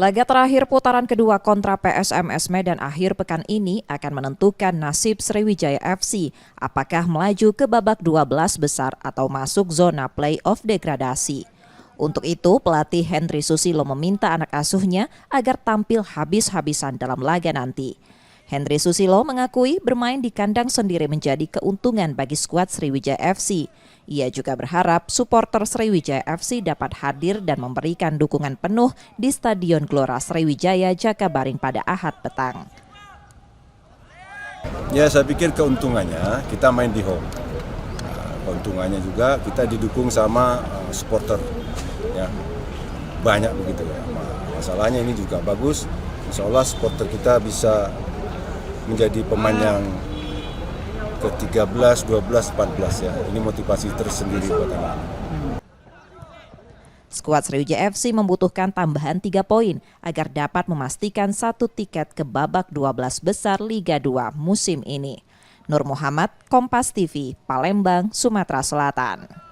Laga terakhir putaran kedua kontra PSMS Medan akhir pekan ini akan menentukan nasib Sriwijaya FC, apakah melaju ke babak 12 besar atau masuk zona play-off degradasi. Untuk itu, pelatih Henry Susilo meminta anak asuhnya agar tampil habis-habisan dalam laga nanti. Henry Susilo mengakui bermain di kandang sendiri menjadi keuntungan bagi skuad Sriwijaya FC. Ia juga berharap supporter Sriwijaya FC dapat hadir dan memberikan dukungan penuh di Stadion Gelora Sriwijaya Jakabaring pada Ahad petang. Ya, saya pikir keuntungannya kita main di home. Keuntungannya juga kita didukung sama supporter. Ya, banyak begitu ya. Masalahnya ini juga bagus. Insya Allah supporter kita bisa menjadi pemain yang ke-13, 12, 14 ya. Ini motivasi tersendiri buat anak. Skuad Sriwijaya FC membutuhkan tambahan 3 poin agar dapat memastikan 1 tiket ke babak 12 besar Liga 2 musim ini. Nur Muhammad, Kompas TV, Palembang, Sumatera Selatan.